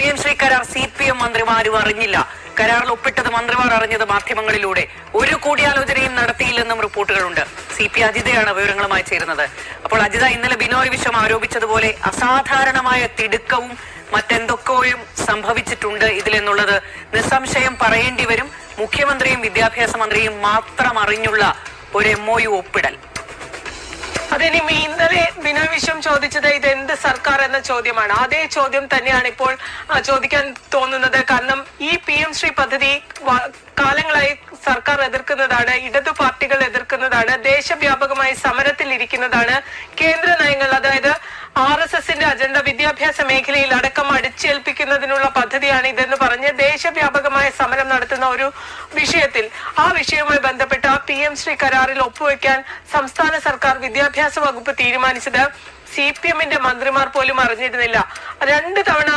PM Shri കരാർ CPM മന്ത്രിമാരും അറിഞ്ഞില്ല. കരാറിൽ ഒപ്പിട്ടത് മന്ത്രിമാർ അറിഞ്ഞത് മാധ്യമങ്ങളിലൂടെ. ഒരു കൂടിയാലോചനയും നടത്തിയില്ലെന്നും റിപ്പോർട്ടുകളുണ്ട്. CP അജിതയാണ് വിവരങ്ങളുമായി ചേരുന്നത്. അപ്പോൾ അജിത, ഇന്നലെ ബിനോയ് വിശ്വം ആരോപിച്ചതുപോലെ അസാധാരണമായ തിടുക്കവും മറ്റെന്തൊക്കെയും സംഭവിച്ചിട്ടുണ്ട് ഇതിലെന്നുള്ളത് നിസ്സംശയം പറയേണ്ടി വരും. മുഖ്യമന്ത്രിയും വിദ്യാഭ്യാസ മന്ത്രിയും മാത്രം അറിഞ്ഞുള്ള ഒരു MOU ഒപ്പിടൽ. അതിനി ഇന്നലെ ബിനോയ് വിശ്വം ചോദിച്ചത് ഇത് എന്ത് സർക്കാർ എന്ന ചോദ്യമാണ്. അതേ ചോദ്യം തന്നെയാണ് ഇപ്പോൾ ചോദിക്കാൻ തോന്നുന്നത്. കാരണം ഈ PM ശ്രീ പദ്ധതി കാലങ്ങളായി സർക്കാർ എതിർക്കുന്നതാണ്, ഇടതു പാർട്ടികൾ എതിർക്കുന്നതാണ്, ദേശവ്യാപകമായി സമരത്തിൽ ഇരിക്കുന്നതാണ്. കേന്ദ്ര നയങ്ങൾ, അതായത് RSSന്റെ അജണ്ട വിദ്യാഭ്യാസ മേഖലയിൽ അടക്കം അടിച്ചേൽപ്പിക്കുന്നതിനുള്ള പദ്ധതിയാണ് ഇതെന്ന് പറഞ്ഞ് ദേശവ്യാപകമായ സമരം നടത്തുന്ന ഒരു വിഷയത്തിൽ ആ വിഷയവുമായി ബന്ധപ്പെട്ട PM ശ്രീ കരാറിൽ ഒപ്പുവെക്കാൻ സംസ്ഥാന സർക്കാർ വിദ്യാഭ്യാസ വകുപ്പ് തീരുമാനിച്ചത് CPMന്റെ മന്ത്രിമാർ പോലും അറിഞ്ഞിരുന്നില്ല. 2 തവണ